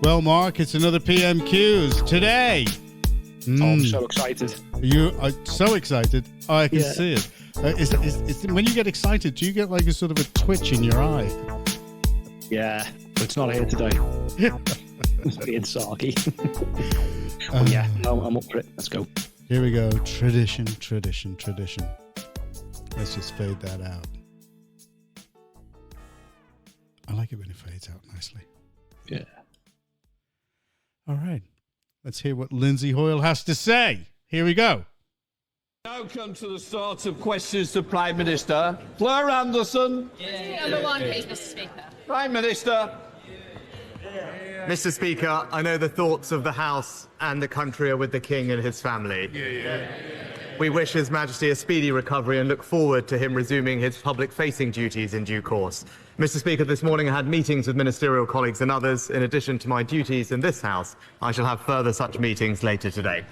Well, Mark, it's another PMQs today. Oh, I'm so excited. You are so excited. Oh, I can see it. When you get excited, do you get like a sort of a twitch in your eye? Yeah, but it's not here today. It's being sarky. But yeah, no, I'm up for it. Let's go. Here we go. Tradition. Let's just fade that out. I like it when it fades out nicely. Yeah. All right. Let's hear what Lindsay Hoyle has to say. Here we go. Now come to the start of questions to Prime Minister. Fleur Anderson. Number one, please, Mr. Speaker. Prime Minister. Mr. Speaker, I know the thoughts of the House and the country are with the King and his family. We wish His Majesty a speedy recovery and look forward to him resuming his public-facing duties in due course. Mr. Speaker, this morning I had meetings with ministerial colleagues and others. In addition to my duties in this House, I shall have further such meetings later today.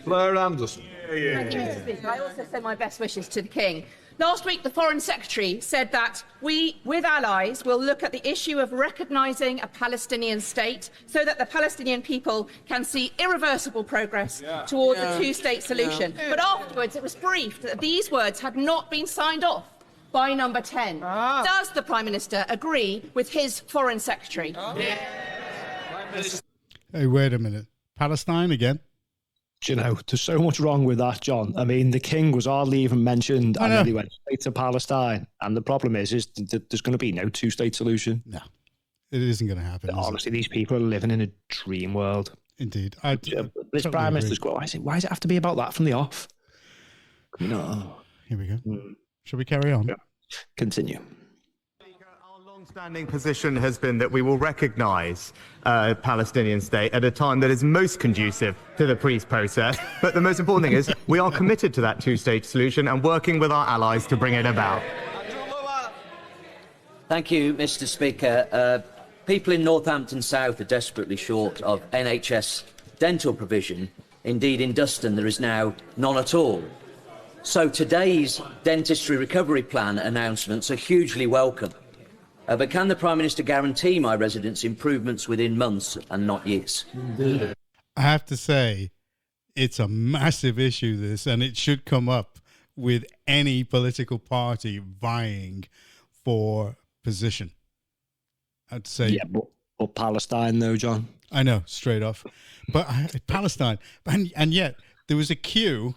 Fleur Anderson. Thank you, Mr. Speaker. I also send my best wishes to the King. Last week, the Foreign Secretary said that we, with allies, will look at the issue of recognising a Palestinian state so that the Palestinian people can see irreversible progress towards a two-state solution. But afterwards, it was briefed that these words had not been signed off by number 10. Does the Prime Minister agree with his Foreign Secretary? Hey, wait a minute. Palestine again? Do you know, there's so much wrong with that, John. I mean, the King was hardly even mentioned, and then he went straight to Palestine. And the problem is that there's going to be no two-state solution. No, it isn't going to happen. Honestly, these people are living in a dream world. Indeed. This Prime Minister's got, why does it have to be about that from the off? No. Here we go. Shall we carry on? Yeah. Continue. Our long-standing position has been that we will recognise a Palestinian state at a time that is most conducive to the peace process. But the most important thing is we are committed to that two-state solution and working with our allies to bring it about. Thank you, Mr. Speaker. People in Northampton South are desperately short of NHS dental provision. Indeed, in Duston, there is now none at all. So today's dentistry recovery plan announcements are hugely welcome. But can the Prime Minister guarantee my residents improvements within months and not years? I have to say, it's a massive issue, this, and it should come up with any political party vying for position. I'd say. Yeah, but Palestine, though, John. I know, straight off. But Palestine. And yet, there was a queue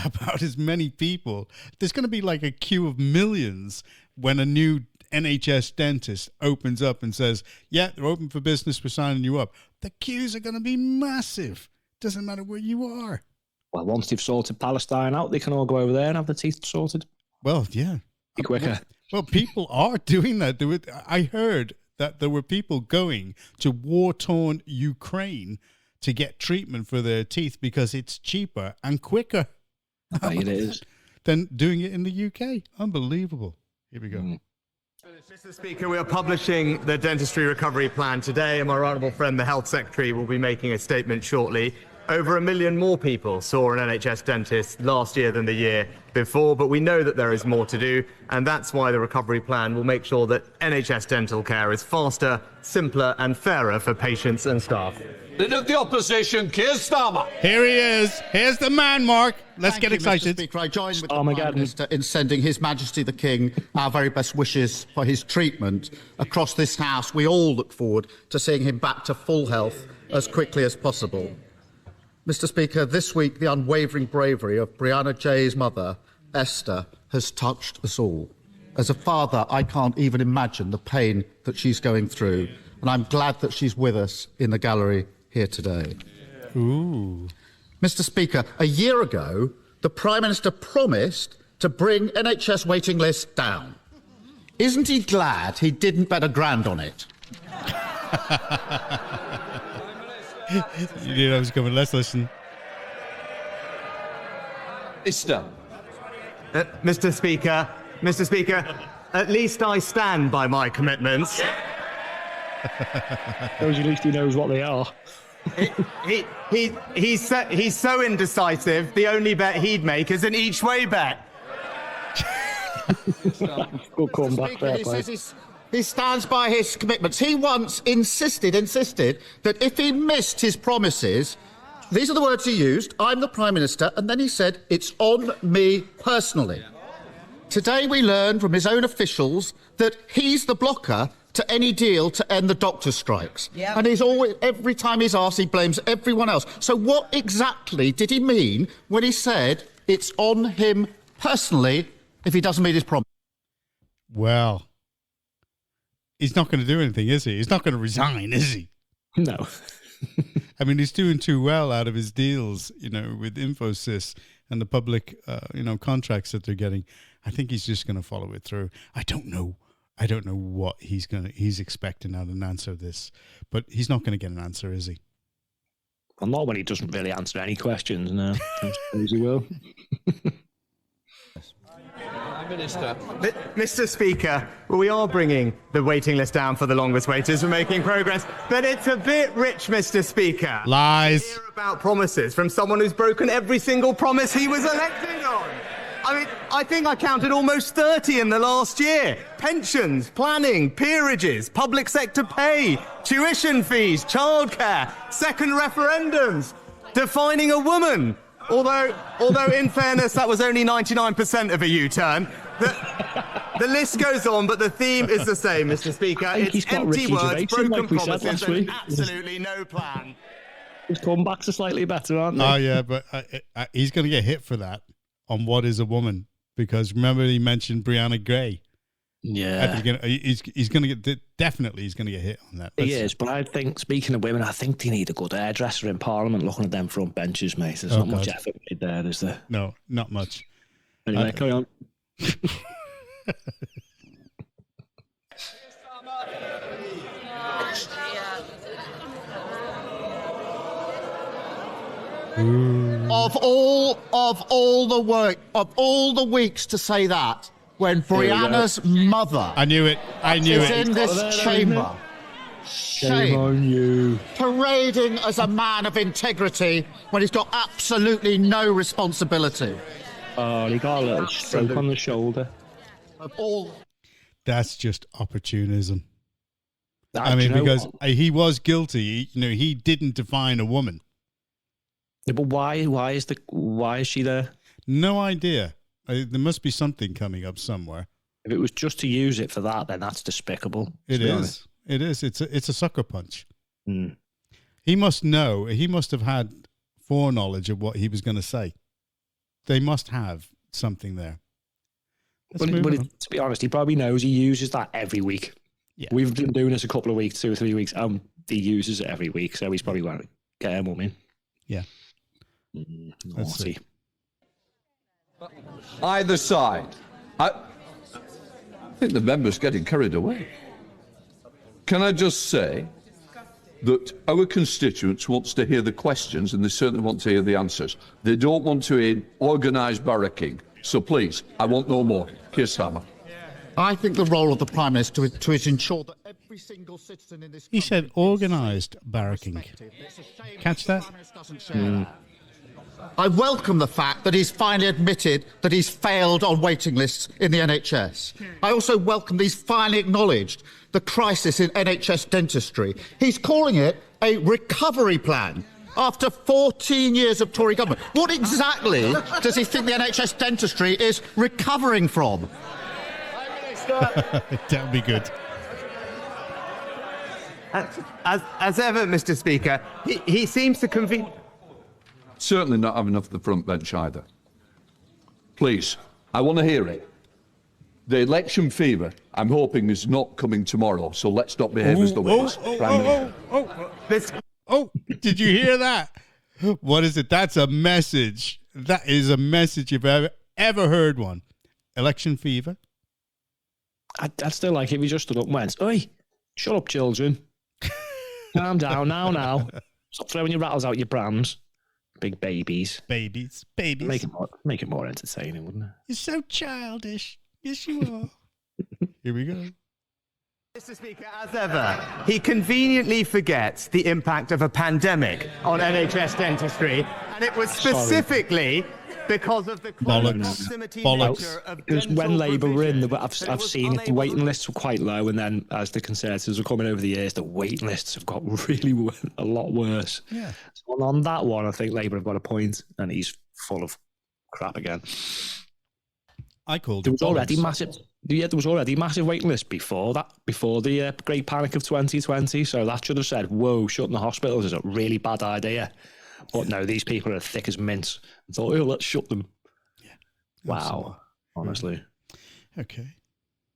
about as many people. There's going to be like a queue of millions when a new NHS dentist opens up and says, yeah, they're open for business, we're signing you up. The queues are going to be massive. Doesn't matter where you are. Well, once they've sorted Palestine out, they can all go over there and have the teeth sorted. Well, yeah. Be quicker. Well, people are doing that. I heard that there were people going to war-torn Ukraine to get treatment for their teeth because it's cheaper and quicker. It is. Than doing it in the UK. Unbelievable. Here we go. Mr. Speaker, we are publishing the dentistry recovery plan today, and my honourable friend, the Health Secretary, will be making a statement shortly. Over 1 million more people saw an NHS dentist last year than the year before, but we know that there is more to do, and that's why the recovery plan will make sure that NHS dental care is faster, simpler and fairer for patients and staff. Leader of the Opposition, Keir Starmer. Here he is. Here's the man, Mark. Let's get excited. Mr. Speaker, I join with the Prime Minister in sending His Majesty the King our very best wishes for his treatment. Across this House, we all look forward to seeing him back to full health as quickly as possible. Mr. Speaker, this week the unwavering bravery of Brianna Jay's mother, Esther, has touched us all. As a father, I can't even imagine the pain that she's going through, and I'm glad that she's with us in the gallery here today. Ooh. Mr. Speaker, a year ago, the Prime Minister promised to bring NHS waiting lists down. Isn't he glad he didn't bet £1,000 on it? You knew I was coming. Let's listen. Mr. Speaker, at least I stand by my commitments. Those at least he knows what they are. He's so indecisive, the only bet he'd make is an each-way bet. Good comeback there, He says He stands by his commitments. He once insisted that if he missed his promises, these are the words he used, I'm the Prime Minister, and then he said, it's on me personally. Today we learned from his own officials that he's the blocker to any deal to end the doctor strikes. Yep. And he's always, every time he's asked, he blames everyone else. So what exactly did he mean when he said it's on him personally if he doesn't meet his promise? Well, he's not going to do anything, is he? He's not going to resign, is he? No. I mean, he's doing too well out of his deals, with Infosys and the public, contracts that they're getting. I think he's just going to follow it through. I don't know what he's expecting out of an answer of this, but he's not going to get an answer, is he? Well, not when he doesn't really answer any questions. No, I suppose he will. Minister. Mr. Speaker, we are bringing the waiting list down for the longest waiters. We're making progress, but it's a bit rich, Mr. Speaker. Lies. Hear about promises from someone who's broken every single promise he was elected on. I mean, I think I counted almost 30 in the last year. Pensions, planning, peerages, public sector pay, tuition fees, childcare, second referendums, defining a woman. Although in fairness, that was only 99% of a U-turn. The list goes on, but the theme is the same, Mr. Speaker. It's empty words, broken promises, and absolutely no plan. His comebacks are slightly better, aren't they? Oh, yeah, but he's going to get hit for that on What is a Woman, because remember he mentioned Brianna Gray. Yeah. He's going to get, definitely he's going to get hit on that. He is, but I think, speaking of women, I think they need a good hairdresser in Parliament looking at them front benches, mate. There's not much effort made there, is there? No, not much. Anyway, carry on. Of all the weeks to say that, when Brianna's mother I knew it is in this chamber, Shame on you. parading as a man of integrity when he's got absolutely no responsibility. Oh, he got a little stroke on the shoulder. Of all, that's just opportunism. I mean, because he was guilty. He didn't define a woman. Yeah, but why is she there? No idea. There must be something coming up somewhere. If it was just to use it for that, then that's despicable. It is. It is. It's a sucker punch. Mm. He must know. He must have had foreknowledge of what he was going to say. They must have something there. But to be honest, he probably knows he uses that every week. Yeah. We've been doing this a couple of weeks, 2 or 3 weeks, and he uses it every week, so he's probably going to get a woman. Yeah. Naughty. Either side. I think the member's getting carried away. Can I just say that our constituents wants to hear the questions and they certainly want to hear the answers. They don't want to hear organised barracking. So please, I want no more. Keir Starmer. I think the role of the Prime Minister is to ensure that every single citizen in this country... He said organised barracking. Catch that? I welcome the fact that he's finally admitted that he's failed on waiting lists in the NHS. I also welcome that he's finally acknowledged the crisis in NHS dentistry. He's calling it a recovery plan after 14 years of Tory government. What exactly does he think the NHS dentistry is recovering from? That would be good. As ever, Mr. Speaker, he seems to convene... Certainly not have enough of the front bench either. Please, I want to hear it. The election fever, I'm hoping, is not coming tomorrow, so let's not behave as though it is. Did you hear that? What is it? That's a message. That is a message if I've ever heard one. Election fever? I'd still like it if he just stood up and went, "Oi, shut up, children. Calm down now. Stop throwing your rattles out your prams. Big babies. Babies. Make it more entertaining, wouldn't it?" You're so childish. Yes, you are. Here we go. Mr. Speaker, as ever, he conveniently forgets the impact of a pandemic on NHS dentistry, and it was specifically because of the proximity nature of Because when dental Labour were in, provision, I've that it was seen it, the unable waiting to- lists were quite low, and then as the Conservatives were coming over the years, the waiting lists have got really a lot worse. Yeah. So on that one, I think Labour have got a point, and he's full of crap again. I called There it was already bollocks. massive. Yeah, there was already massive waiting list before that, before the Great Panic of 2020. So that should have said, "Whoa, shutting the hospitals is a really bad idea." But no, these people are thick as mints. I thought, "Oh, let's shut them." Yeah. Wow, honestly. Okay.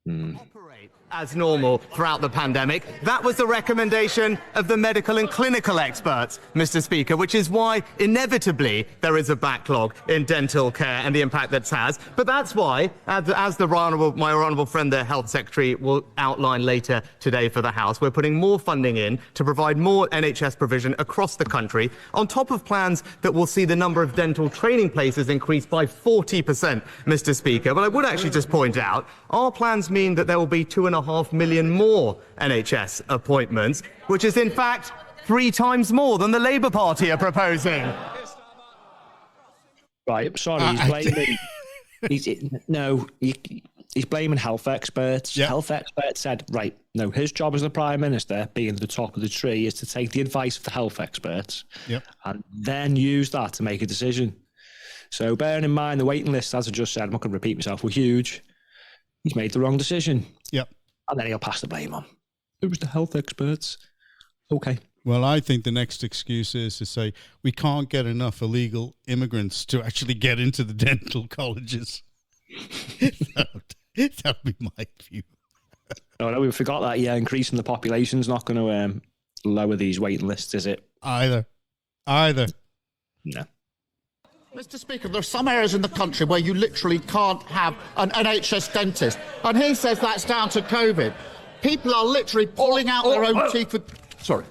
operate as normal throughout the pandemic. That was the recommendation of the medical and clinical experts, Mr. Speaker, which is why inevitably there is a backlog in dental care and the impact that has. But that's why, as my honourable friend, the Health Secretary, will outline later today for the House, we're putting more funding in to provide more NHS provision across the country, on top of plans that will see the number of dental training places increase by 40%, Mr. Speaker. But I would actually just point out, our plans mean that there will be 2.5 million more NHS appointments, which is in fact 3 times more than the Labour Party are proposing. Right, sorry, he's blaming. He's blaming health experts. Yeah. Health experts said, right, no, his job as the Prime Minister, being at the top of the tree, is to take the advice of the health experts and then use that to make a decision. So bearing in mind the waiting list, as I just said, I'm not going to repeat myself, were huge. He's made the wrong decision. Yep. And then he'll pass the blame on. It was the health experts. Okay. Well, I think the next excuse is to say we can't get enough illegal immigrants to actually get into the dental colleges. That would be my view. Oh, no, we forgot that. Yeah, increasing the population's not going to lower these waiting lists, is it? Either. No. Mr. Speaker, there are some areas in the country where you literally can't have an NHS dentist. And he says that's down to COVID. People are literally pulling out their own teeth with... Sorry.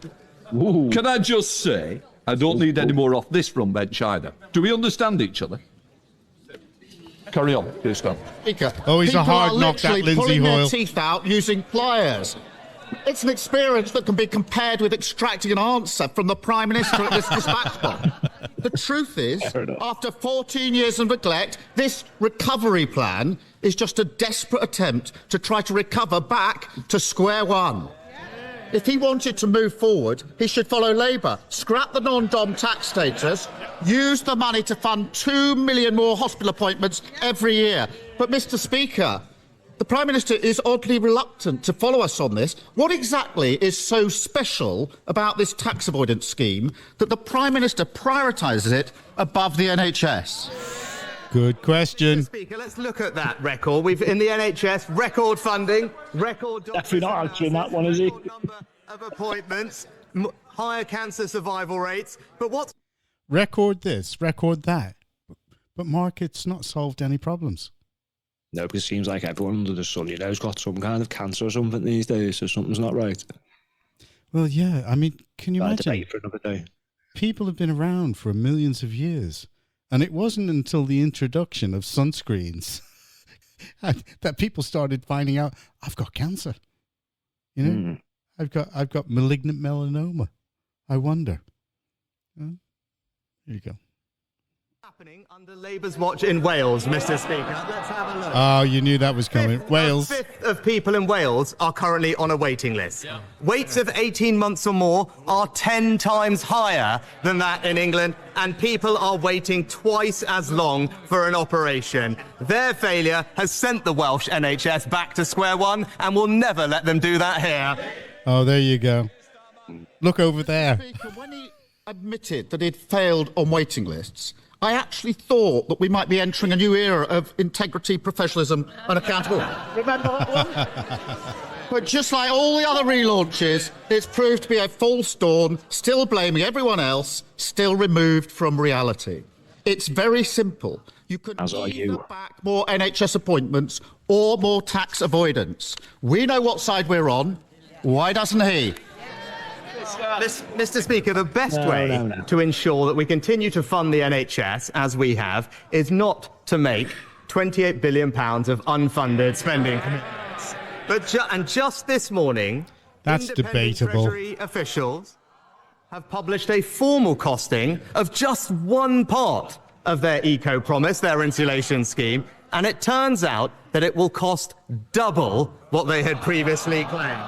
Can I just say, I don't need any more off this front bench either. Do we understand each other? Carry on, please, Stan. Speaker, Oh, he's a people hard are knock, that literally Lindsay pulling their Hoyle. teeth out using pliers. It's an experience that can be compared with extracting an answer from the Prime Minister at this dispatch box. The truth is, after 14 years of neglect, this recovery plan is just a desperate attempt to try to recover back to square one. If he wanted to move forward, he should follow Labour, scrap the non-dom tax status, use the money to fund 2 million more hospital appointments every year. But, Mr. Speaker, the Prime Minister is oddly reluctant to follow us on this. What exactly is so special about this tax avoidance scheme that the Prime Minister prioritises it above the NHS? Good question. Mr. Speaker, let's look at that record. We've, in the NHS, record funding, record... Definitely not answering that one, is he? record number of appointments, higher cancer survival rates. But what's... Record this, record that. But Mark, it's not solved any problems. No, because it seems like everyone under the sun, has got some kind of cancer or something these days, so something's not right. Well, yeah, I mean, can you Bad imagine? debate for another day. People have been around for millions of years. And it wasn't until the introduction of sunscreens that people started finding out, I've got cancer. You know, I've got malignant melanoma. I wonder. There you go. happening under Labour's watch in Wales, Mr. Speaker? Let's have a look. Oh, you knew that was coming. Wales. A fifth of people in Wales are currently on a waiting list. Yeah. Waits of 18 months or more are 10 times higher than that in England, and people are waiting twice as long for an operation. Their failure has sent the Welsh NHS back to square one, and will never let them do that here. Oh, there you go. Look over there. Speaker, when he admitted that he'd failed on waiting lists, I actually thought that we might be entering a new era of integrity, professionalism and accountability. Remember that one? But just like all the other relaunches, it's proved to be a false dawn, still blaming everyone else, still removed from reality. It's very simple. You could either back more NHS appointments or more tax avoidance. We know what side we're on. Why doesn't he? Mr. Speaker, the best way to ensure that we continue to fund the NHS, as we have, is not to make £28 billion of unfunded spending commitments. But just this morning, that's debatable. Treasury officials have published a formal costing of just one part of their eco-promise, their insulation scheme, and it turns out that it will cost double what they had previously claimed.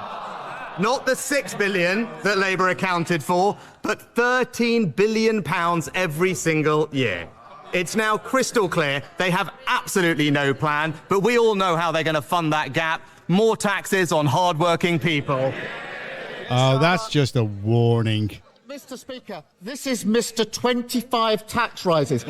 Not the £6 billion that Labour accounted for, but £13 billion every single year. It's now crystal clear they have absolutely no plan, but we all know how they're going to fund that gap. More taxes on hard-working people. Oh, that's just a warning. Mr. Speaker, this is Mr. 25 tax rises.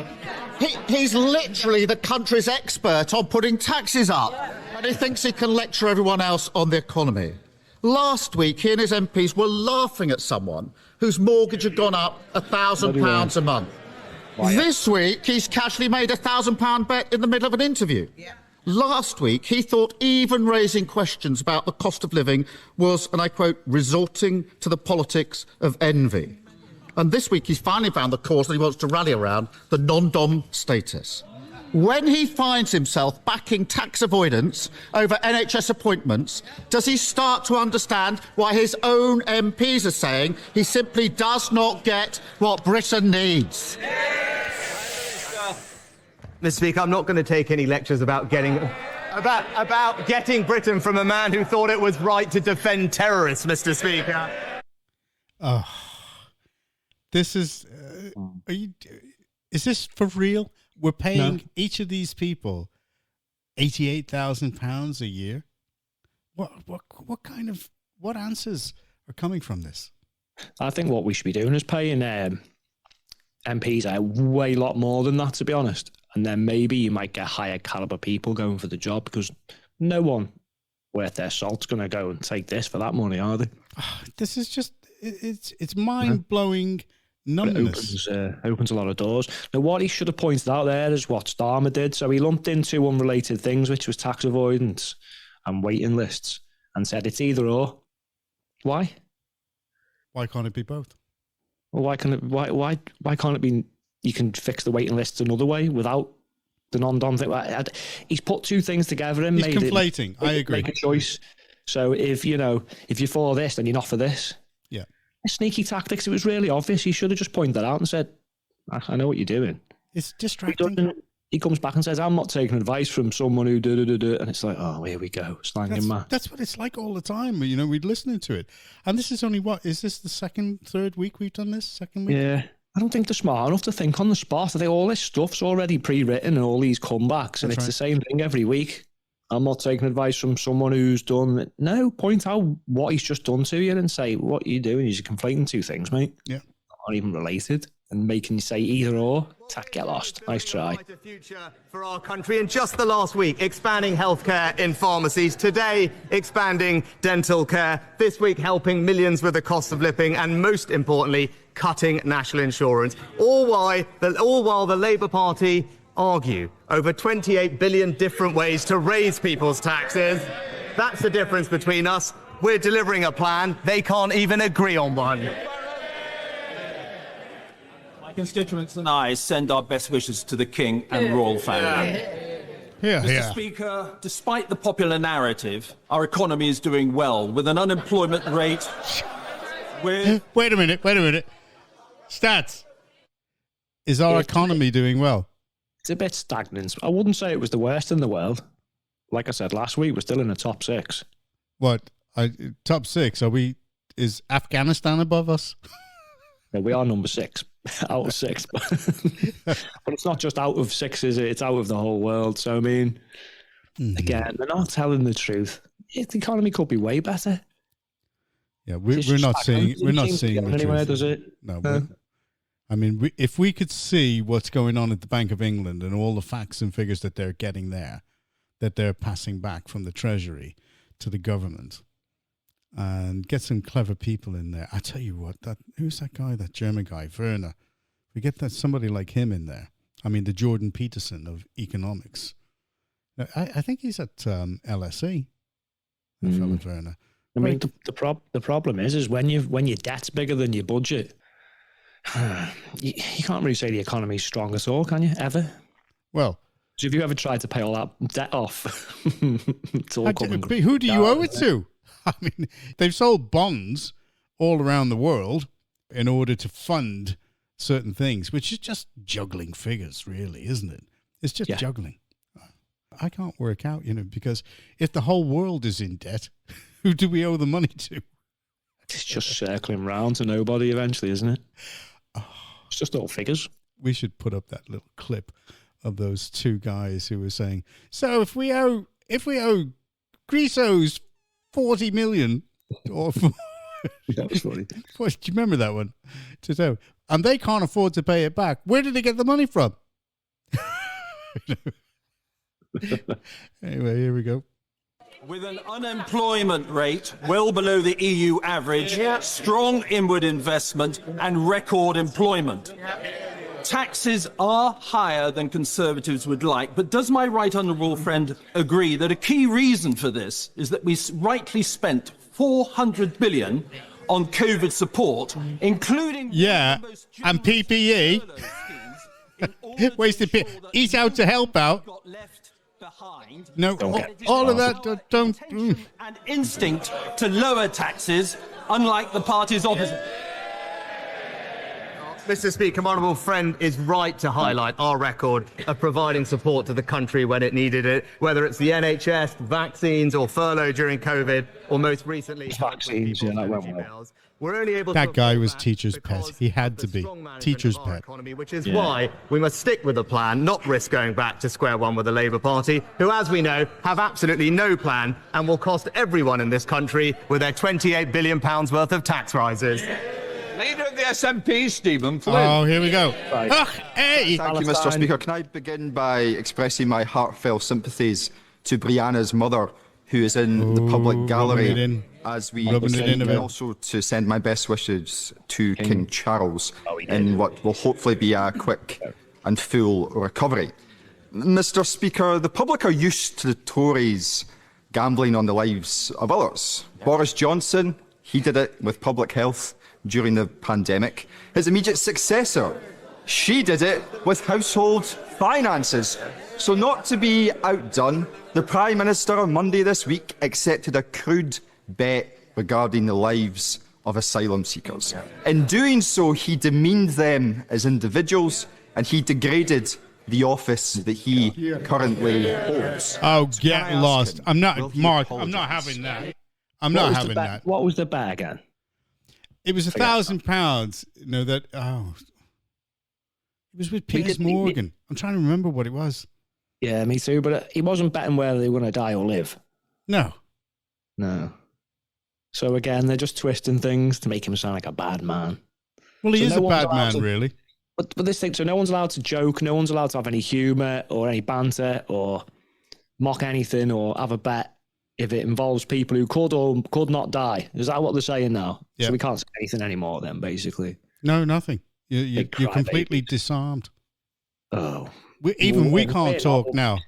He's literally the country's expert on putting taxes up, and he thinks he can lecture everyone else on the economy. Last week, he and his MPs were laughing at someone whose mortgage had gone up £1,000 a month. This week, he's casually made a £1,000 bet in the middle of an interview. Last week, he thought even raising questions about the cost of living was, and I quote, resorting to the politics of envy. And this week, he's finally found the cause that he wants to rally around, the non-dom status. When he finds himself backing tax avoidance over NHS appointments, does he start to understand why his own MPs are saying he simply does not get what Britain needs? Mr. Speaker, I'm not going to take any lectures about getting Britain from a man who thought it was right to defend terrorists, Mr. Speaker. Oh, this is. Is this for real? We're paying each of these people £88,000 a year. What answers are coming from this? I think what we should be doing is paying MPs a way lot more than that, to be honest. And then maybe you might get higher caliber people going for the job, because no one worth their salt's going to go and take this for that money, are they? This is just, it's mind-blowing numbness. It opens a lot of doors. Now, what he should have pointed out there is what Starmer did. So he lumped in two unrelated things, which was tax avoidance and waiting lists, and said it's either or. Why? Why can't it be both? Well, why can't it be? You can fix the waiting lists another way without the non-dom thing. He's put two things together and he's conflating. I agree. Make a choice. So if you're for this, then you're not for this. Yeah. Sneaky tactics. It was really obvious. He should have just pointed that out and said, "I know what you're doing." It's distracting. He comes back and says, "I'm not taking advice from someone who do," and it's like, "Oh, here we go, slanging man." That's what it's like all the time. You know, we're listening to it, and this is only is this the third week we've done this? Second week? Yeah. I don't think they're smart enough to think on the spot. I think all this stuff's already pre-written and all these comebacks, and it's the same thing every week. I'm not taking advice from someone who's done it. No, point out what he's just done to you and say, what are you doing? You're conflating two things, mate. Yeah. Not even related. And making you say either or, get lost. Nice try. A future for our country. In just the last week, expanding healthcare in pharmacies. Today, expanding dental care. This week, helping millions with the cost of living. And most importantly, cutting national insurance. All while the Labour Party argue over 28 billion different ways to raise people's taxes. That's the difference between us. We're delivering a plan. They can't even agree on one. Constituents and I send our best wishes to the King and royal family. Mr. Speaker, despite the popular narrative, our economy is doing well with an unemployment rate. Wait a minute. Stats. Is our economy doing well? It's a bit stagnant. I wouldn't say it was the worst in the world. Like I said last week, we're still in the top six. What? Top six? Is Afghanistan above us? No, we are number 6. Out of 6, but it's not just out of 6, is it? It's out of the whole world. So I mean, again, they're not telling the truth. The economy could be way better. Yeah, we're not seeing the anywhere, truth. does it? No. I mean, if we could see what's going on at the Bank of England and all the facts and figures that they're getting there, that they're passing back from the Treasury to the government, and get some clever people in there. I tell you what, who's that guy, that German guy, Werner? We get somebody like him in there. I mean, the Jordan Peterson of economics. I think he's at LSE, that fellow Werner. I mean, the problem is when your debt's bigger than your budget, you can't really say the economy's strong at all, can you? Ever? Well, so if you ever tried to pay all that debt off, it's all coming. Who do you owe it to? I mean, they've sold bonds all around the world in order to fund certain things, which is just juggling figures, really, isn't it? It's just juggling. I can't work out, because if the whole world is in debt, who do we owe the money to? It's just circling round to nobody eventually, isn't it? It's just all figures. We should put up that little clip of those two guys who were saying, so if we owe Greece owes 40 million, or that was funny. Do you remember that one? And they can't afford to pay it back. Where did they get the money from? Anyway, here we go. With an unemployment rate well below the EU average, strong inward investment and record employment. Taxes are higher than Conservatives would like, but does my right honourable friend agree that a key reason for this is that we rightly spent 400 billion on COVID support, including and PPE, wasted He's out to help out. No, all of that don't. And instinct to lower taxes, unlike the party's opposite. Mr. Speaker, my honourable friend is right to highlight our record of providing support to the country when it needed it, whether it's the NHS, vaccines, or furlough during COVID, or most recently vaccines. Yeah, that went well. We're only able that guy was teacher's pet. He had to be teacher's pet. Economy, which is why we must stick with the plan, not risk going back to square one with the Labour Party, who, as we know, have absolutely no plan and will cost everyone in this country with their £28 billion worth of tax rises. Leader of the SNP, Stephen Flynn. Oh, here we go. Right. Hey! Thank you, Mr. Speaker. Can I begin by expressing my heartfelt sympathies to Brianna's mother, who is in the public gallery, as we and also to send my best wishes to King Charles in what will hopefully be a quick and full recovery. Mr. Speaker, the public are used to the Tories gambling on the lives of others. Boris Johnson, he did it with public health during the pandemic. His immediate successor, she did it with household finances. So not to be outdone, the Prime Minister on Monday this week accepted a crude bet regarding the lives of asylum seekers. In doing so, he demeaned them as individuals and he degraded the office that he currently holds. Oh, get lost. I'm not, Mark, I'm not having that. I'm not having that. What was the bet again? It was £1,000. No, that, it was with Piers Morgan. I'm trying to remember what it was. Yeah, me too, but he wasn't betting whether they were going to die or live. No. So again, they're just twisting things to make him sound like a bad man. Well, he is a bad man, really. But this thing, so no one's allowed to joke, no one's allowed to have any humour or any banter or mock anything or have a bet if it involves people who could or could not die. Is that what they're saying now? Yeah. So we can't say anything anymore then, basically. No, nothing. You're completely disarmed. Oh. We can't talk now.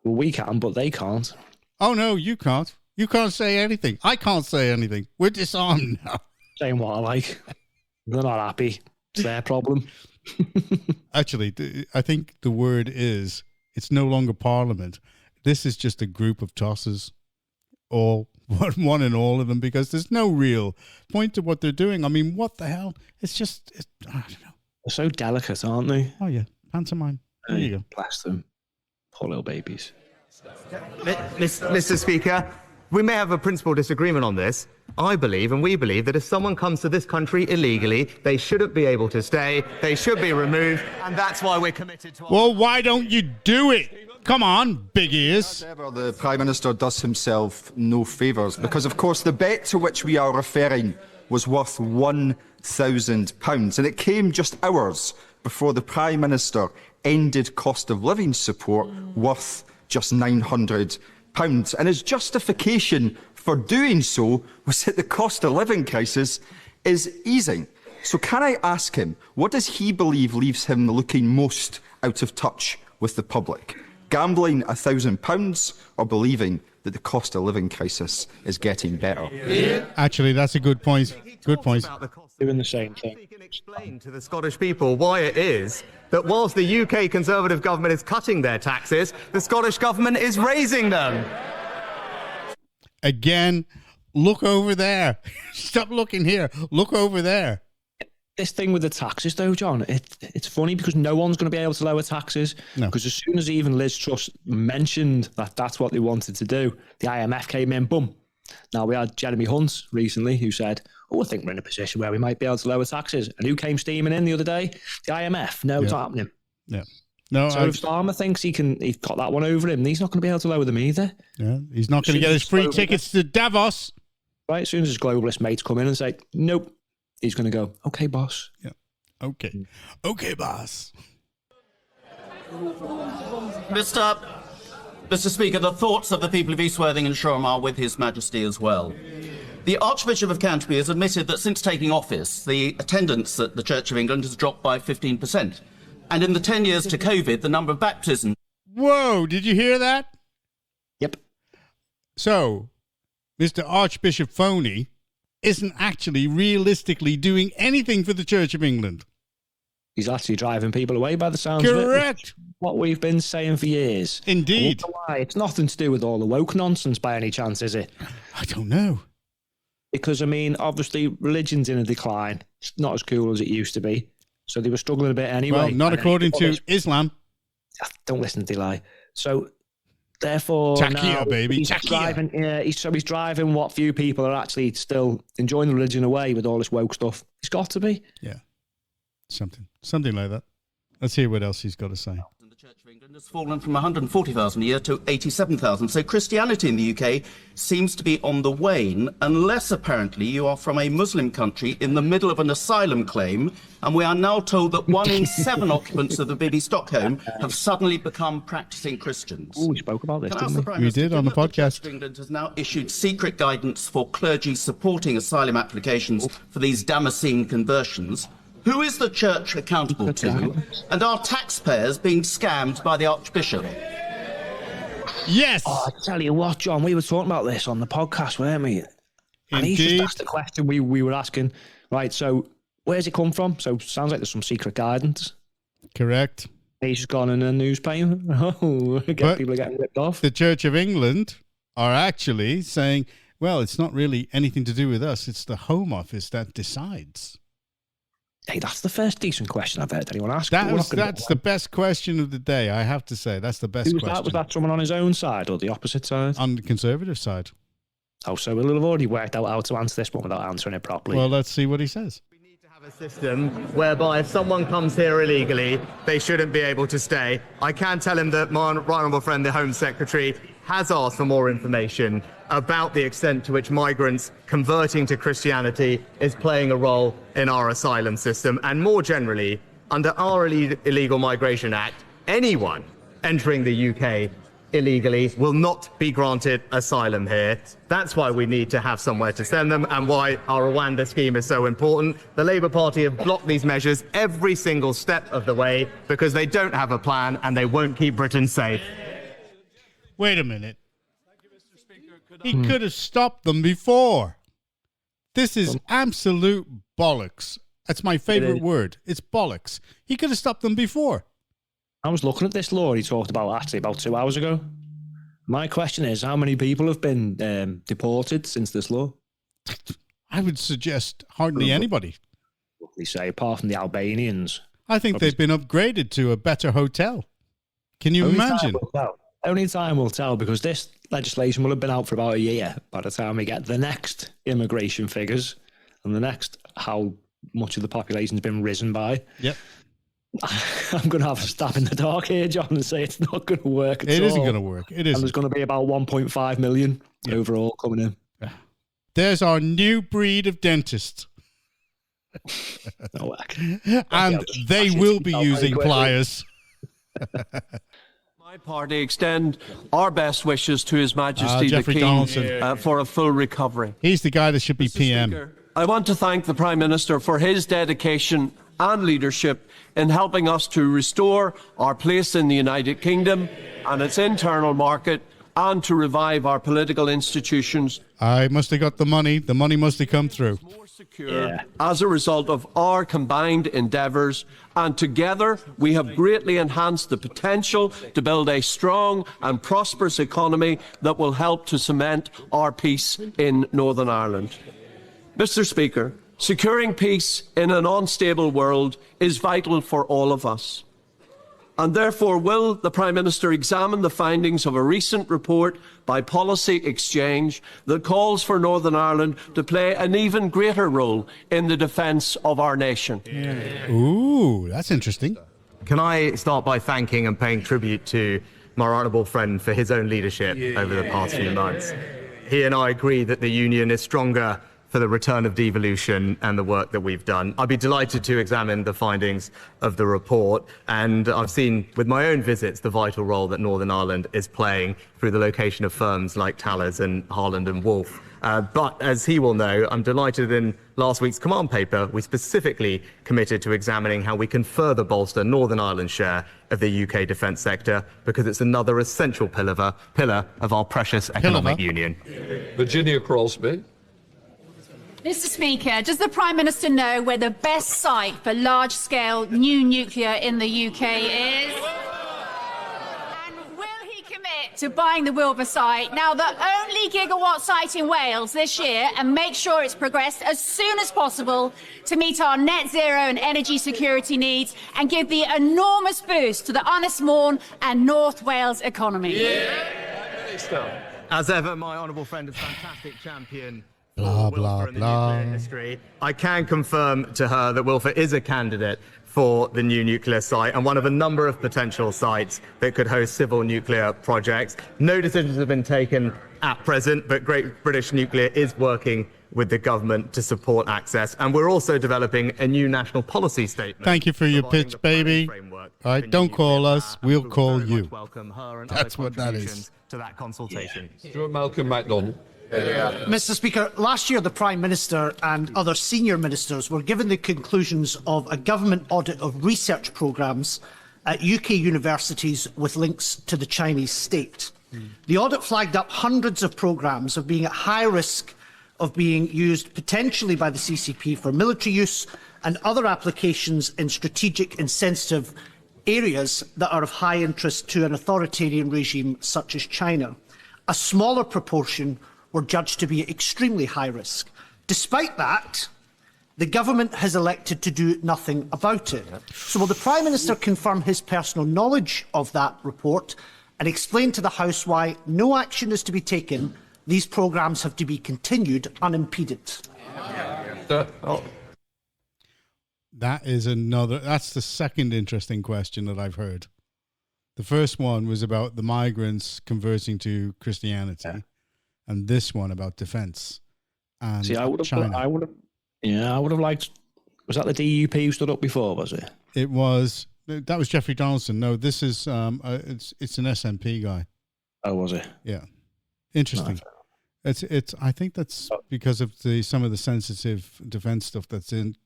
Well, we can, but they can't. Oh, no, you can't. You can't say anything. I can't say anything. We're disarmed now. Saying what I like. They're not happy. It's their problem. Actually, I think the word is, it's no longer Parliament. This is just a group of tossers, all one and all of them, because there's no real point to what they're doing. I mean, what the hell? I don't know. They're so delicate, aren't they? Oh, yeah. Pantomime. There you go. Bless them. Poor little babies. Mr. Speaker, we may have a principal disagreement on this. I believe, and we believe, that if someone comes to this country illegally, they shouldn't be able to stay, they should be removed, and that's why we're committed to... Well, why don't you do it? Come on, big ears. However, the Prime Minister does himself no favours, because, of course, the bet to which we are referring was worth £1,000, and it came just hours before the Prime Minister ended cost of living support worth just £900. And his justification for doing so was that the cost of living crisis is easing. So can I ask him, what does he believe leaves him looking most out of touch with the public? Gambling £1,000 or believing that the cost of living crisis is getting better? Actually, that's a good point. Good point. Doing the same thing. He can explain to the Scottish people why it is that whilst the UK Conservative government is cutting their taxes, the Scottish government is raising them. Again, look over there. Stop looking here. Look over there. This thing with the taxes, though, John, it's funny because no one's going to be able to lower taxes. No. Because as soon as even Liz Truss mentioned that that's what they wanted to do, the IMF came in, boom. Now, we had Jeremy Hunt recently who said, I think we're in a position where we might be able to lower taxes. And who came steaming in the other day? The IMF. No, it's not happening. Yeah. No, so if Starmer thinks he's got that one over him, he's not going to be able to lower them either. Yeah, he's not going to get his free tickets to Davos. Right, as soon as his globalist mates come in and say, nope, he's going to go, okay, boss. Yeah. Okay. Okay, boss. Mr. Speaker, the thoughts of the people of East Worthing and Shoreham are with His Majesty as well. The Archbishop of Canterbury has admitted that since taking office, the attendance at the Church of England has dropped by 15%. And in the 10 years to COVID, the number of baptisms... Whoa, did you hear that? Yep. So, Mr. Archbishop Phoney isn't actually realistically doing anything for the Church of England. He's actually driving people away by the sounds of it. Correct. What we've been saying for years. Indeed. Why? It's nothing to do with all the woke nonsense by any chance, is it? I don't know. Because, I mean, obviously, religion's in a decline. It's not as cool as it used to be. So they were struggling a bit anyway. Well, not according to Islam. Don't listen to Eli. So, therefore, Takia, baby. He's driving, he's driving what few people are actually still enjoying the religion away with all this woke stuff. He's got to be. Yeah. Something like that. Let's hear what else he's got to say. The Church of England has fallen from 140,000 a year to 87,000. So Christianity in the UK seems to be on the wane, unless apparently you are from a Muslim country in the middle of an asylum claim. And we are now told that 1 in 7 occupants of the Bibby Stockholm have suddenly become practicing Christians. Oh, we spoke about this, didn't we? We did on the podcast. The Church of England has now issued secret guidance for clergy supporting asylum applications for these Damascene conversions. Who is the Church accountable to? And are taxpayers being scammed by the Archbishop? Yes! Oh, I tell you what, John, we were talking about this on the podcast, weren't we? And he just asked the question we were asking. Right, so where's it come from? So sounds like there's some secret guidance. Correct. He's just gone in a newspaper. Oh, people are getting ripped off. The Church of England are actually saying, well, it's not really anything to do with us. It's the Home Office that decides. Hey, that's the first decent question I've heard anyone ask. That's the best question of the day, I have to say. That's the best question. Was that someone on his own side or the opposite side? On the Conservative side. Oh, so we'll have already worked out how to answer this one without answering it properly. Well, let's see what he says. We need to have a system whereby if someone comes here illegally, they shouldn't be able to stay. I can tell him that my right honourable friend, the Home Secretary, has asked for more information about the extent to which migrants converting to Christianity is playing a role in our asylum system. And more generally, under our Illegal Migration Act, anyone entering the UK illegally will not be granted asylum here. That's why we need to have somewhere to send them and why our Rwanda scheme is so important. The Labour Party have blocked these measures every single step of the way because they don't have a plan and they won't keep Britain safe. Wait a minute. He could have stopped them before. This is absolute bollocks. That's my favourite word. It's bollocks. He could have stopped them before. I was looking at this law he talked about actually about 2 hours ago. My question is, how many people have been deported since this law? I would suggest hardly anybody. They say, apart from the Albanians. I think they've been upgraded to a better hotel. Can you imagine? Only time will tell because this legislation will have been out for about a year by the time we get the next immigration figures and the next how much of the population's been risen by. Yep. I'm going to have to stab in the dark here, John, and say it's not going to work at all. It isn't going to work. It isn't. And there's going to be about 1.5 million overall coming in. There's our new breed of dentists. And they will be using pliers. My party extend our best wishes to His Majesty the King for a full recovery. He's the guy that should be PM. Speaker, I want to thank the Prime Minister for his dedication and leadership in helping us to restore our place in the United Kingdom and its internal market and to revive our political institutions. I must have got the money. The money must have come through. More secure as a result of our combined endeavours, and together we have greatly enhanced the potential to build a strong and prosperous economy that will help to cement our peace in Northern Ireland. Mr. Speaker, Securing peace in an unstable world is vital for all of us. And therefore, will the Prime Minister examine the findings of a recent report by Policy Exchange that calls for Northern Ireland to play an even greater role in the defence of our nation? Ooh, that's interesting. Can I start by thanking and paying tribute to my honourable friend for his own leadership over the past few months? He and I agree that the Union is stronger for the return of devolution and the work that we've done. I'd be delighted to examine the findings of the report, and I've seen with my own visits the vital role that Northern Ireland is playing through the location of firms like Tallers and Harland and Wolff. But as he will know, I'm delighted in last week's command paper, we specifically committed to examining how we can further bolster Northern Ireland's share of the UK defence sector, because it's another essential pillar of our precious economic union. Virginia Crosby. Mr. Speaker, does the Prime Minister know where the best site for large-scale new nuclear in the UK is? And will he commit to buying the Wilbur site, now the only gigawatt site in Wales this year, and make sure it's progressed as soon as possible to meet our net zero and energy security needs and give the enormous boost to the Ynys Môn and North Wales economy? As ever, my honourable friend is a fantastic champion. Blah, blah, blah. Industry. I can confirm to her that Wilfer is a candidate for the new nuclear site and one of a number of potential sites that could host civil nuclear projects. No decisions have been taken at present, but Great British Nuclear is working with the government to support access, and we're also developing a new national policy statement. Thank you for your pitch, baby. All right, don't call us, we'll call you. That's what that is. To that consultation. Stuart Malcolm MacDonald. Mr. Speaker, last year the Prime Minister and other senior ministers were given the conclusions of a government audit of research programmes at UK universities with links to the Chinese state. The audit flagged up hundreds of programmes of being at high risk of being used potentially by the CCP for military use and other applications in strategic and sensitive areas that are of high interest to an authoritarian regime such as China. A smaller proportion were judged to be extremely high risk. Despite that, the government has elected to do nothing about it. So will the Prime Minister confirm his personal knowledge of that report and explain to the House why no action is to be taken? These programmes have to be continued unimpeded. That's the second interesting question that I've heard. The first one was about the migrants converting to Christianity, and this one about defence. And see, I would have liked. Was that the DUP who stood up before? Was it? It was. That was Jeffrey Donaldson. No, this is. It's an SNP guy. Oh, was it? Yeah. Interesting. No, it's. I think that's because of some of the sensitive defence stuff that's in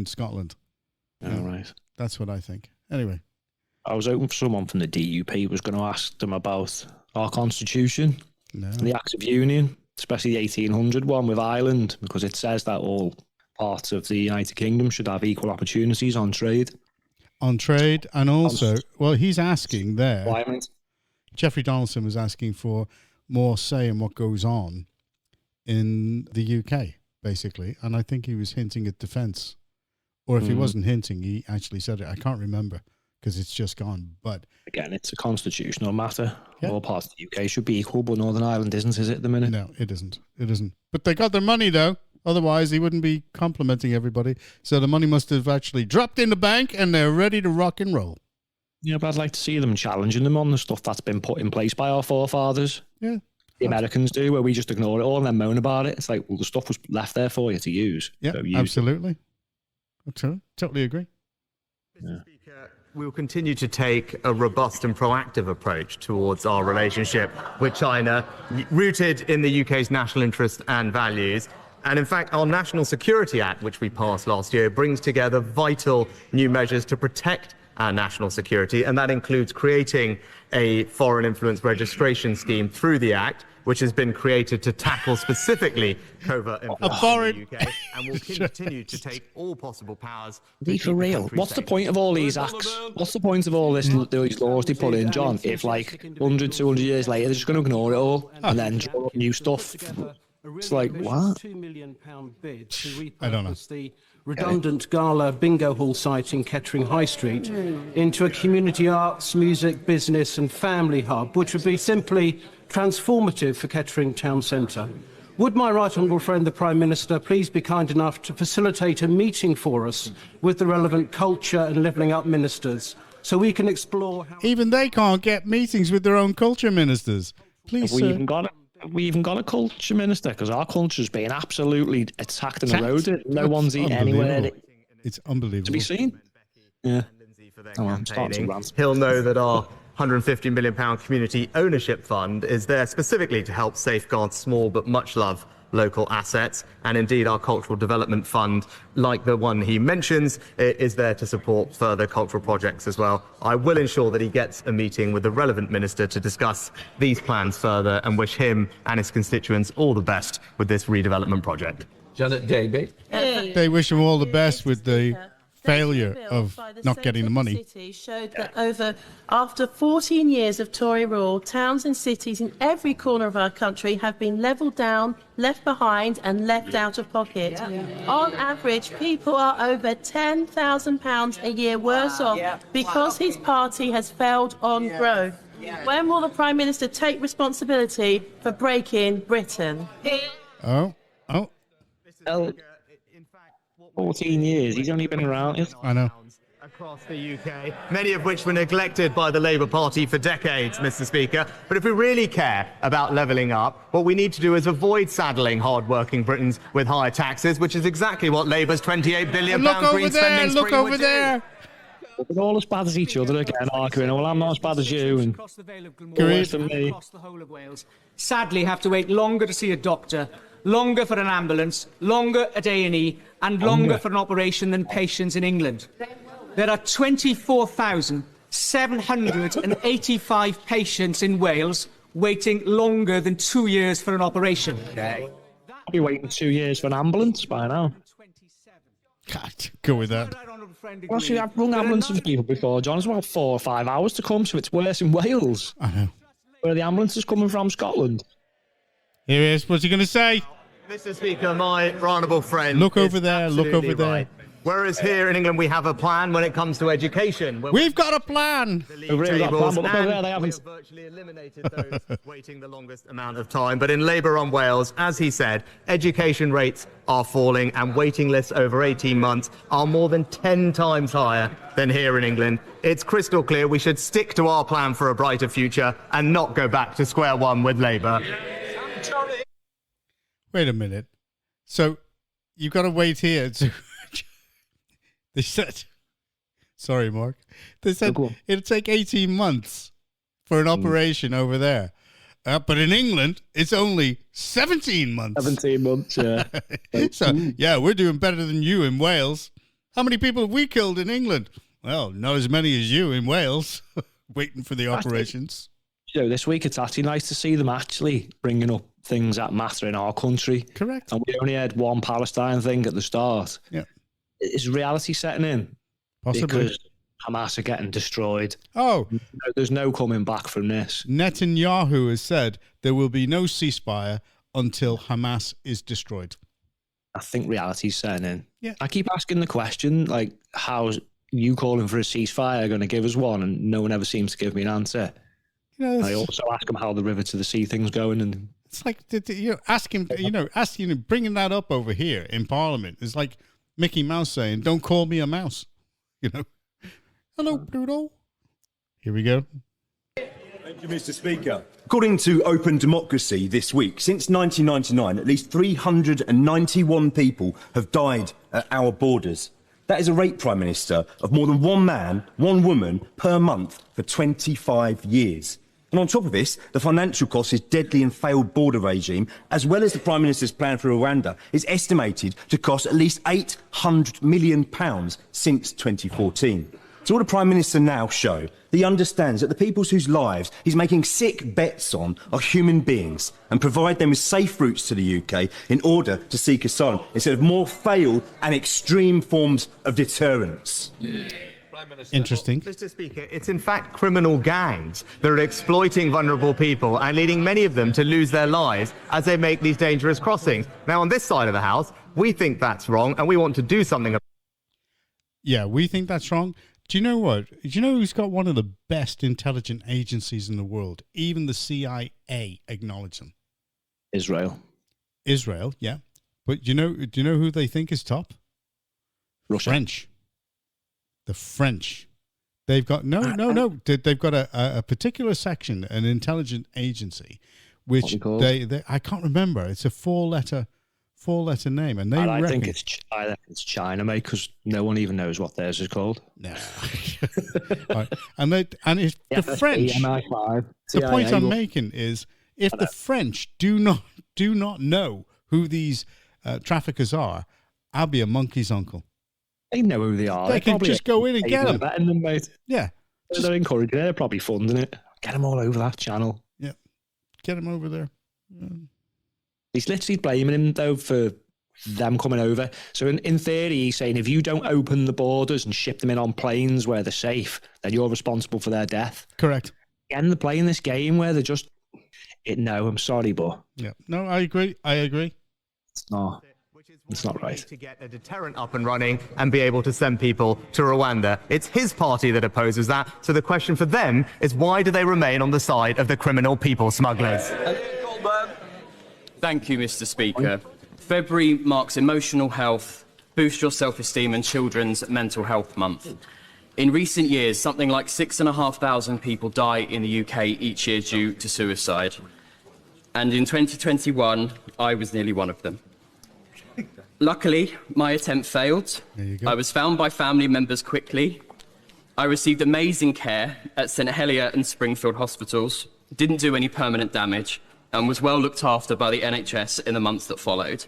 Scotland. Right. That's what I think. Anyway. I was hoping for someone from the DUP was going to ask them about our constitution, the Act of Union, especially the 1800 one with Ireland, because it says that all parts of the United Kingdom should have equal opportunities on trade. On trade, and also, well, he's asking there. Jeffrey Donaldson was asking for more say in what goes on in the UK, basically, and I think he was hinting at defence. Or if he wasn't hinting, he actually said it. I can't remember, because it's just gone. But again, it's a constitutional matter. Yeah. All parts of the UK should be equal, but Northern Ireland isn't, is it, at the minute? No, it isn't. It isn't. But they got their money, though. Otherwise, he wouldn't be complimenting everybody. So the money must have actually dropped in the bank, and they're ready to rock and roll. Yeah, but I'd like to see them challenging them on the stuff that's been put in place by our forefathers. Yeah. The Americans do, where we just ignore it all and then moan about it. It's like, well, the stuff was left there for you to use. Yeah, so absolutely. Totally agree. Mr. Speaker, we will continue to take a robust and proactive approach towards our relationship with China, rooted in the UK's national interests and values. And in fact, our National Security Act, which we passed last year, brings together vital new measures to protect our national security, and that includes creating a foreign influence registration scheme through the Act, which has been created to tackle specifically covert influence in the UK, and will continue to take all possible powers. Be for real. What's the point of all these acts? What's the point of all these laws they put in, John, if like 100, 200 years later they're just going to ignore it all and then draw up new stuff It's like, what? £2 million bid to I don't know. repurpose the redundant Gala bingo hall site in Kettering High Street into a community arts, music, business and family hub, which would be simply transformative for Kettering Town Centre. Would my right honourable friend, the Prime Minister, please be kind enough to facilitate a meeting for us with the relevant culture and levelling up ministers so we can explore how... Even they can't get meetings with their own culture ministers. Please, Have we even got a culture minister? Because our culture's being absolutely attacked and eroded. No one's anywhere it's unbelievable to be seen. Yeah. I'm starting to rant. He'll know that our £150 million community ownership fund is there specifically to help safeguard small but much loved local assets, and indeed our cultural development fund, like the one he mentions, is there to support further cultural projects as well. I will ensure that he gets a meeting with the relevant minister to discuss these plans further and wish him and his constituents all the best with this redevelopment project. Janet Davey. They wish him all the best with the failure of not getting the money. City showed that after 14 years of Tory rule, towns and cities in every corner of our country have been levelled down, left behind and left out of pocket. On average, people are over £10,000 a year worse off because his party has failed on growth. When will the Prime Minister take responsibility for breaking Britain? 14 years. He's only been around. I know. Across the UK, many of which were neglected by the Labour Party for decades, Mr. Speaker. But if we really care about levelling up, what we need to do is avoid saddling hard-working Britons with higher taxes, which is exactly what Labour's £28 billion green spending spree Look over there. We're all as bad as each other again, arguing, well, I'm not as bad as you, and across the Vale of worse than me. across the whole of Wales, sadly have to wait longer to see a doctor, longer for an ambulance, longer at A&E, and longer for an operation than patients in England. There are 24,785 patients in Wales waiting longer than 2 years for an operation. I'll be waiting 2 years for an ambulance by now. God, go with that. Well, see, I've rung ambulances for people before, John. It's about 4 or 5 hours to come, so it's worse in Wales. I know. Where are the ambulances coming from? Scotland. Here he is. What's he going to say? Mr. Speaker, my honourable friend. Look over there. Look over there. Right. Whereas here in England we have a plan when it comes to education. We've got a plan. We've got a plan, but look over there, they haven't. We've virtually eliminated those waiting the longest amount of time. But in Labour on Wales, as he said, education rates are falling and waiting lists over 18 months are more than 10 times higher than here in England. It's crystal clear we should stick to our plan for a brighter future and not go back to square one with Labour. Wait a minute. So you've got to wait here to... They said, sorry, Mark. They said it'll take 18 months for an operation over there. But in England, it's only 17 months. 17 months, yeah. So, yeah, we're doing better than you in Wales. How many people have we killed in England? Well, not as many as you in Wales, waiting for the operations. You know, this week it's actually nice to see them actually bringing up things that matter in our country. Correct. And we only had one Palestine thing at the start. Yeah. Is reality setting in? Possibly. Because Hamas are getting destroyed. Oh. There's no coming back from this. Netanyahu has said there will be no ceasefire until Hamas is destroyed. I think reality's setting in. Yeah. I keep asking the question, like, how's you calling for a ceasefire going to give us one? And no one ever seems to give me an answer. You know, I also ask him how the river to the sea thing's going. And it's like, ask him, bringing that up over here in Parliament is like Mickey Mouse saying, don't call me a mouse. You know, hello, Pluto. Here we go. Thank you, Mr. Speaker. According to Open Democracy this week, since 1999, at least 391 people have died at our borders. That is a rate, Prime Minister, of more than one man, one woman per month for 25 years. And on top of this, the financial cost of this deadly and failed border regime, as well as the Prime Minister's plan for Rwanda, is estimated to cost at least £800 million since 2014. So will the Prime Minister now show that he understands that the peoples whose lives he's making sick bets on are human beings and provide them with safe routes to the UK in order to seek asylum, instead of more failed and extreme forms of deterrence? Interesting. Mr. Speaker, it's in fact criminal gangs that are exploiting vulnerable people and leading many of them to lose their lives as they make these dangerous crossings. Now, on this side of the House, we think that's wrong and we want to do something about it. Yeah, we think that's wrong. Do you know what? Do you know who's got one of the best intelligence agencies in the world? Even the CIA acknowledge them. Israel, yeah. But do you know who they think is top? Russia. French. The French. They've got they've got a particular section, an intelligence agency, which they I can't remember. It's a four-letter name, and I think it's China, mate, because no one even knows what theirs is called. No. Right. And if the French. MI5, the point I'm making is, if the French do not know who these traffickers are, I'll be a monkey's uncle. They know who they are. They can just go in and get them. Them, mate. Yeah. They're encouraging. They're probably funding it. Get them all over that channel. Yeah. Get them over there. Yeah. He's literally blaming him, though, for them coming over. So in theory, he's saying if you don't open the borders and ship them in on planes where they're safe, then you're responsible for their death. Correct. Again, they're playing this game where they're just... No, I'm sorry, but... Yeah. No, I agree. It's not. It's not right. To get a deterrent up and running and be able to send people to Rwanda. It's his party that opposes that. So the question for them is, why do they remain on the side of the criminal people smugglers? Thank you, Mr. Speaker. February marks Emotional Health, Boost Your Self-Esteem and Children's Mental Health Month. In recent years, something like 6,500 people die in the UK each year due to suicide. And in 2021, I was nearly one of them. Luckily, my attempt failed. I was found by family members quickly. I received amazing care at St Helier and Springfield hospitals, didn't do any permanent damage, and was well looked after by the NHS in the months that followed.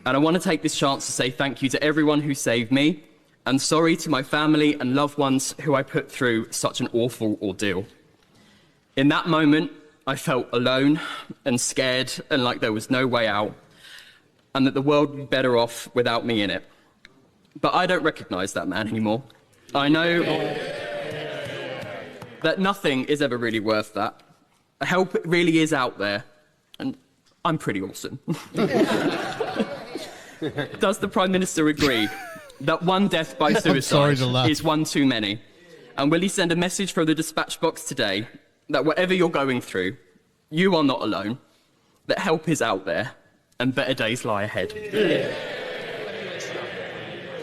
And I want to take this chance to say thank you to everyone who saved me, and sorry to my family and loved ones who I put through such an awful ordeal. In that moment, I felt alone and scared and like there was no way out, and that the world would be better off without me in it. But I don't recognise that man anymore. I know that nothing is ever really worth that. Help really is out there, and I'm pretty awesome. Does the Prime Minister agree that one death by suicide is one too many? And will he send a message from the dispatch box today that whatever you're going through, you are not alone, that help is out there, and better days lie ahead?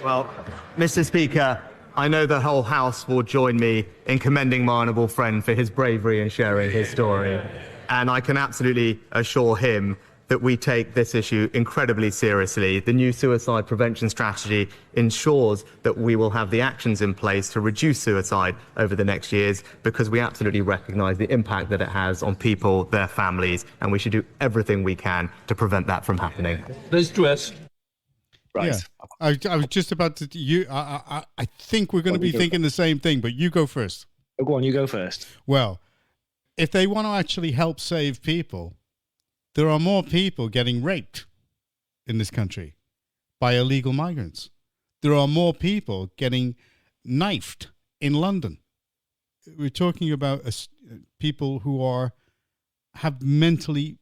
Well, Mr. Speaker, I know the whole House will join me in commending my honourable friend for his bravery in sharing his story. And I can absolutely assure him that we take this issue incredibly seriously. The new suicide prevention strategy ensures that we will have the actions in place to reduce suicide over the next years, because we absolutely recognise the impact that it has on people, their families, and we should do everything we can to prevent that from happening. Let's dress. Right. Yeah. I was just about to... I think we're going to be thinking the same thing, but you go first. Oh, go on, you go first. Well, if they want to actually help save people, there are more people getting raped in this country by illegal migrants. There are more people getting knifed in London. We're talking about people who have mentally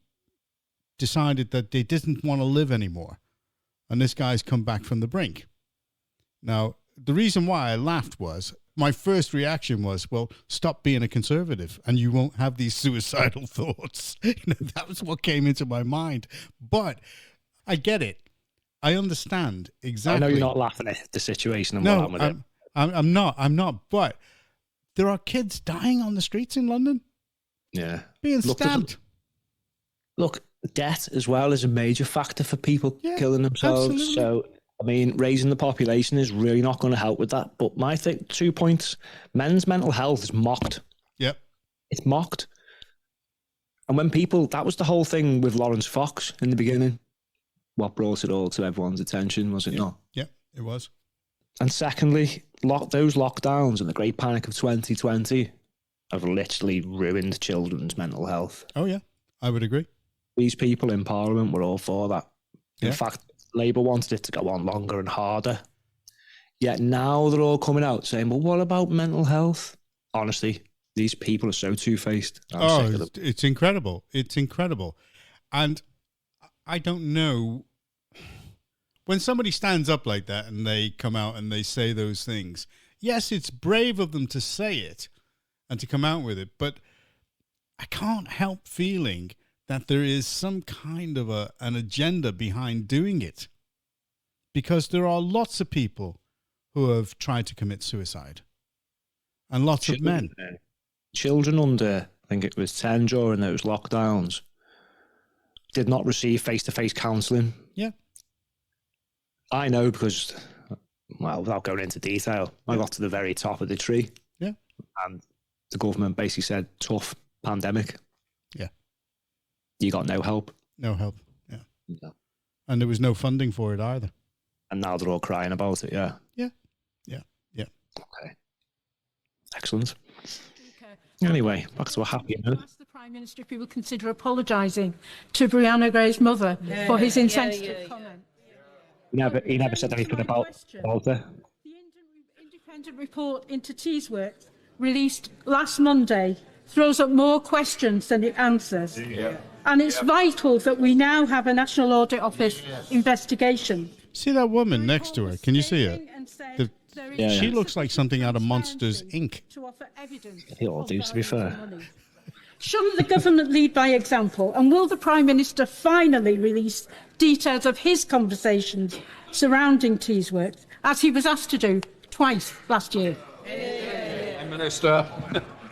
decided that they didn't want to live anymore. And this guy's come back from the brink. Now, the reason why I laughed was, my first reaction was, well, stop being a conservative and you won't have these suicidal thoughts. That was what came into my mind. But I get it. I understand exactly. I know you're not laughing at the situation and no, what happened with it. I'm not. But there are kids dying on the streets in London. Yeah. Being stabbed. Look, debt as well is a major factor for people killing themselves. Absolutely. So, I mean, raising the population is really not going to help with that. But my 2 points, men's mental health is mocked. Yep. It's mocked. And when people, that was the whole thing with Lawrence Fox in the beginning. What brought it all to everyone's attention, was it not? Yeah, it was. And secondly, those lockdowns and the Great Panic of 2020 have literally ruined children's mental health. Oh, yeah, I would agree. These people in Parliament were all for that. In fact, Labour wanted it to go on longer and harder. Yet now they're all coming out saying, well, what about mental health? Honestly, these people are so two-faced. It's incredible. It's incredible. And I don't know, when somebody stands up like that and they come out and they say those things, yes, it's brave of them to say it and to come out with it, but I can't help feeling that there is some kind of an agenda behind doing it, because there are lots of people who have tried to commit suicide, and lots of men. Children under, I think it was 10 during those lockdowns, did not receive face-to-face counselling. Yeah. I know because, well, without going into detail, I got to the very top of the tree. Yeah. And the government basically said, tough pandemic. Yeah. You got no help. No help, yeah. No. And there was no funding for it either. And now they're all crying about it, yeah. Yeah. Yeah. Yeah. Okay. Excellent. Anyway, back to a happy note. Ask the Prime Minister if he will consider apologising to Brianna Gray's mother for his insensitive comment. He never said anything about her. The independent report into Teesworks, released last Monday, throws up more questions than it answers. Yeah. And it's vital that we now have a National Audit Office investigation. See that woman next to her? Can you see her? She looks like something out of Monsters, Inc. It all do, to be fair. Shouldn't the government lead by example? And will the Prime Minister finally release details of his conversations surrounding Teesworks, as he was asked to do twice last year? Minister.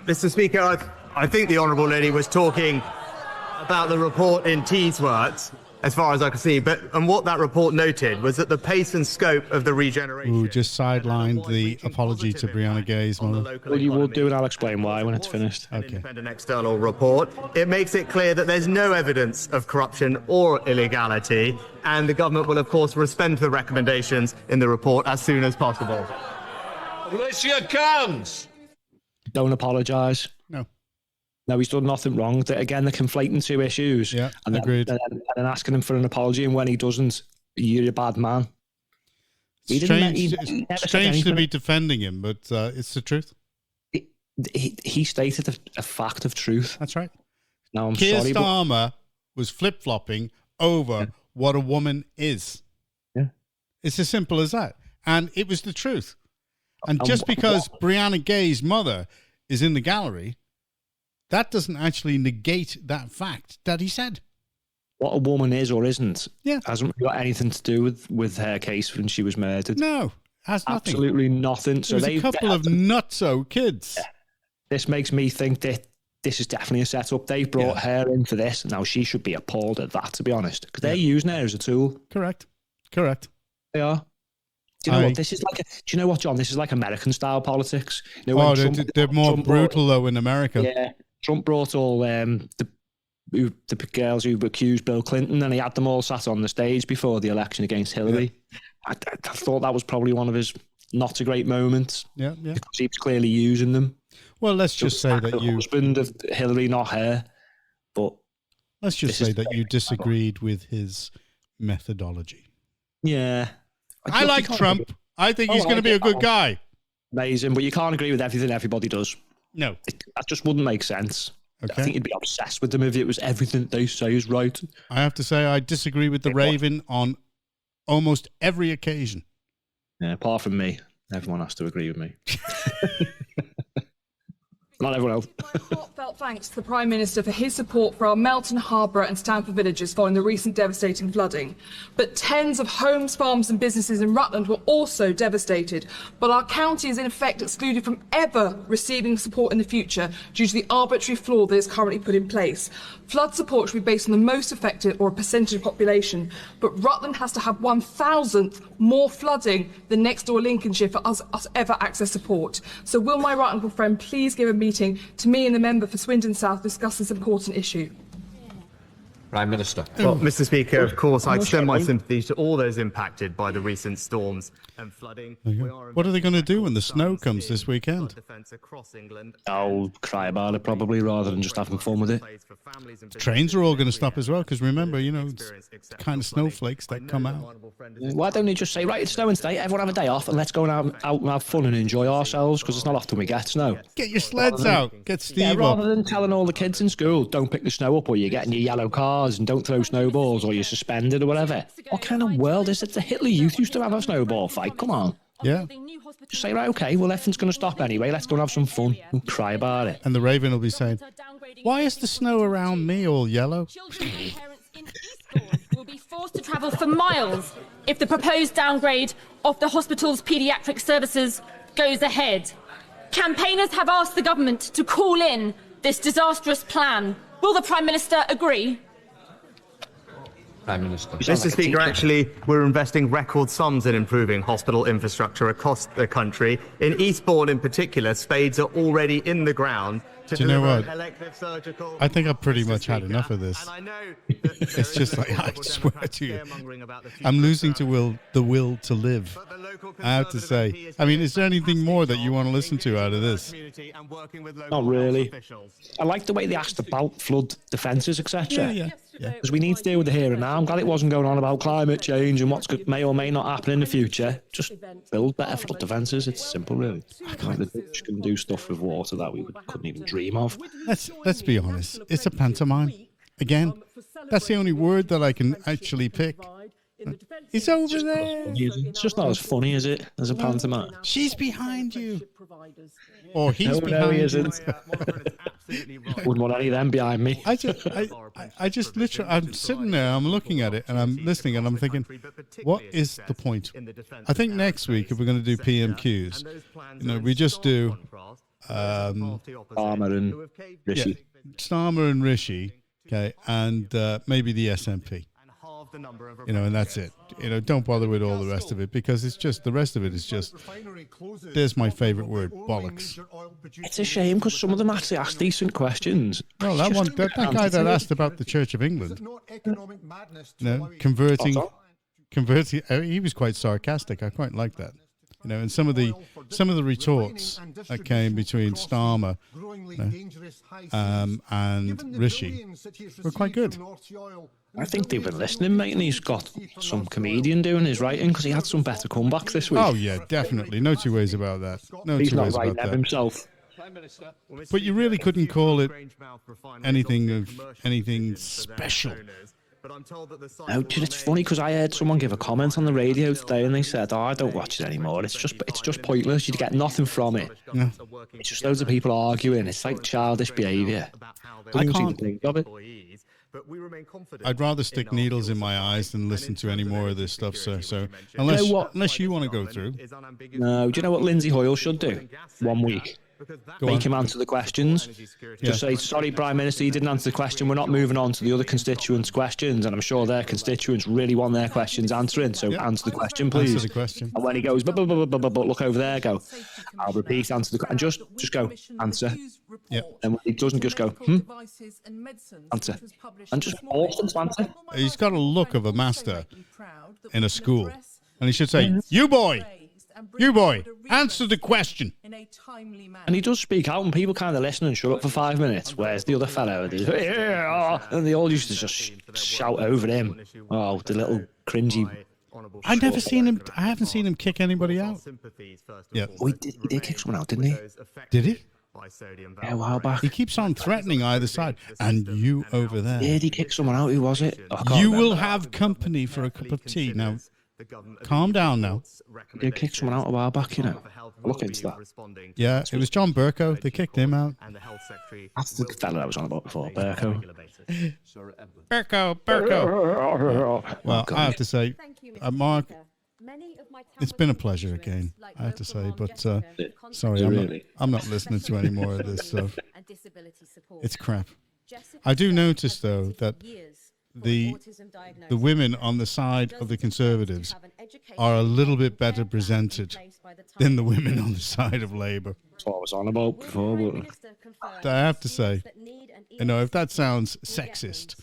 Mr. Speaker, I think the Honourable Lady was talking about the report in Teesworks, as far as I can see, and what that report noted was that the pace and scope of the regeneration... Who just sidelined the apology to Brianna Gay's mother. Well, you will do, and I'll explain why when it's finished. Okay. Independent external report. It makes it clear that there's no evidence of corruption or illegality, and the government will, of course, respond to the recommendations in the report as soon as possible. Alicia Cairns! Don't apologise. No, he's done nothing wrong. Again, they're conflating two issues. Yeah, agreed. And then asking him for an apology, and when he doesn't, you're a bad man. Strange to be defending him, but it's the truth. He stated a fact of truth. That's right. Now, I'm Keir sorry, Starmer was flip-flopping over what a woman is. Yeah. It's as simple as that. And it was the truth. And just because Brianna Gay's mother is in the gallery, that doesn't actually negate that fact that he said. What a woman is or isn't hasn't got anything to do with her case when she was murdered. No, has nothing. Absolutely nothing. So there's a couple of nutso kids. Yeah. This makes me think that this is definitely a setup. They brought her in for this. Now she should be appalled at that, to be honest, because they're using her as a tool. Correct. They are. Do you know what this is like? Do you know what, John? This is like American-style politics. You know, they're more brutal though in America. Yeah. Trump brought all the girls who accused Bill Clinton, and he had them all sat on the stage before the election against Hillary. Yeah. I thought that was probably one of his not so great moments. Yeah. Because he was clearly using them. Well, let's just say that you husband of Hillary, not her. But let's just say that you disagreed with his methodology. Yeah, I like Trump. I think he's going to be a good guy. Amazing, but you can't agree with everything everybody does. No. That just wouldn't make sense. Okay. I think you'd be obsessed with them if it was everything they say is right. I have to say I disagree with the Raven on almost every occasion. Yeah, apart from me. Everyone has to agree with me. Not everyone else. Heartfelt thanks to the Prime Minister for his support for our Melton, Harborough and Stamford villages following the recent devastating flooding. But tens of homes, farms and businesses in Rutland were also devastated. But our county is in effect excluded from ever receiving support in the future due to the arbitrary flaw that is currently put in place. Flood support should be based on the most affected or a percentage of population. But Rutland has to have 1,000th more flooding than next door Lincolnshire for us ever access support. So will my right honourable friend please give a meeting to me and the member for Swindon South to discuss this important issue? Prime Minister. Well, Mr. Speaker, of course, I extend my sympathies to all those impacted by the recent storms and flooding. What are they going to do when the snow comes this weekend? I'll cry about it probably rather than just having fun with it. Trains are all going to stop as well because remember, it's the kind of snowflakes that come out. Why don't you just say, right, it's snowing today, everyone have a day off and let's go out and have fun and enjoy ourselves because it's not often we get snow. Get your sleds out. Get Steve rather than telling all the kids in school, don't pick the snow up or you're getting your yellow cars and don't throw snowballs or you're suspended or whatever. What kind of world is it? The Hitler Youth used to have a snowball fight. Come on. Yeah. Just say, right, okay, well, everything's going to stop anyway. Let's go and have some fun and cry about it. And the Raven will be saying, why is the snow around me all yellow? Will be forced to travel for miles if the proposed downgrade of the hospital's paediatric services goes ahead. Campaigners have asked the government to call in this disastrous plan. Will the Prime Minister agree? Prime Minister. Mr. Speaker, actually, we're investing record sums in improving hospital infrastructure across the country. In Eastbourne, in particular, spades are already in the ground to Do you know deliver what? elective surgical. I think I've pretty much had enough of this. It's just like, I swear to you, I'm losing to the will to live. I have to say. I mean, is there anything more that you want to listen to out of this? Not really. I like the way they asked about flood defences, etc. Yeah. Because we need to deal with the here and now. I'm glad it wasn't going on about climate change and what may or may not happen in the future. Just build better flood defences. It's simple, really. I can't the Dutch can do stuff with water that we couldn't even dream of. Let's be honest. It's a pantomime. Again, that's the only word that I can actually pick. He's over there. It's just not as funny, is it, as a pantomime? She's behind you. Or he's behind no, he you. isn't. Wouldn't want any of them behind me. I just literally, I'm sitting there, I'm looking at it, and I'm listening, and I'm thinking, what is the point? I think next week, if we're going to do PMQs, we just do Starmer and Rishi. Yeah, Starmer and Rishi, okay, and maybe the SNP. And that's it. Don't bother with all the rest of it because it's just the rest of it is just. There's my favourite word, bollocks. It's a shame because some of them actually ask decent questions. Well, that guy that asked about the Church of England, converting. He was quite sarcastic. I quite like that. And some of the retorts that came between Starmer and Rishi were quite good. I think they've been listening, mate, and he's got some comedian doing his writing because he had some better comebacks this week. Oh yeah, definitely. No two ways about that. He's not writing them himself. But you really couldn't call it anything special. No, it's funny because I heard someone give a comment on the radio today and they said, I don't watch it anymore. It's just pointless. You get nothing from it. Yeah. It's just loads of people arguing. It's like childish behaviour. I can't. I'd rather stick needles in my eyes than listen to any more of this stuff, sir. So unless you want to go through. No, do you know what Lindsay Hoyle should do? 1 week. Make him answer the questions. Just say, sorry, Prime Minister, you didn't answer the question. We're not moving on to the other constituents' questions. And I'm sure their constituents really want their questions answering. So answer the question, please. Answer the question. And when he goes, but look over there, go, I'll repeat, answer the question. And just go, answer. Yeah. And when he doesn't, just go, answer. And just force them to answer. He's got a look of a master in a school. And he should say, you boy, answer the question. And he does speak out, and people kind of listen and shut up for 5 minutes. Whereas the other fellow, and they all used to just shout over him. Oh, the little cringy. I haven't seen him kick anybody out. Yeah, he did kick someone out, didn't he? Did he? Yeah, a while back. He keeps on threatening either side. And you over there. Did he kick someone out? Who was it? You will have company for a cup of tea now. Calm down now. They kicked someone out a while back, I'll look into that. Yeah, it was John Burko. They kicked him out. That's the fella I was on about before, Burko. Burko. Well, I have to say, Mark, it's been a pleasure again, I have to say. But sorry, I'm not listening to any more of this stuff. It's crap. I do notice, though, that the women on the side of the Conservatives are a little bit better presented than the women on the side of Labour. That's what I was on about before. I have to say. You know, if that sounds sexist.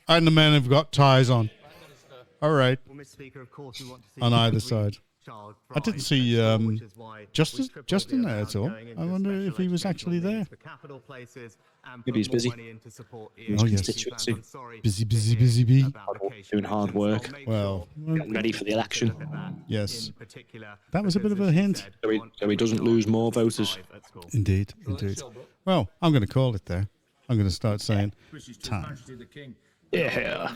And the men have got ties on. All right. On either side. I didn't see Justin there at all. I wonder if he was actually there. Maybe he's busy. Oh, yes. Busy. Doing hard work. Well, getting ready for the election. Yes. That was a bit of a hint. So he doesn't lose more voters. Indeed. Well, I'm going to call it there. I'm going to start saying time. Yeah.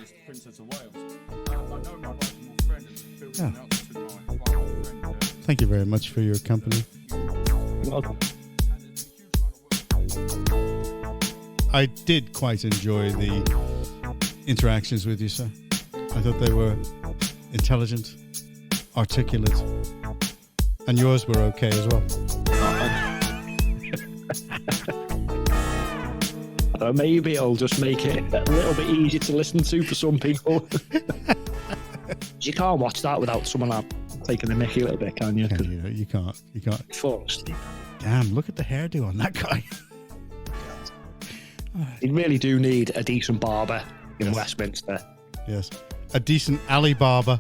Thank you very much for your company. You're welcome. I did quite enjoy the interactions with you, sir. I thought they were intelligent, articulate, and yours were okay as well. Maybe it'll just make it a little bit easier to listen to for some people. You can't watch that without someone taking the mickey a little bit, can you? You can't. Fall asleep. Damn, look at the hairdo on that guy. You really do need a decent barber in Westminster. Yes. A decent alley barber.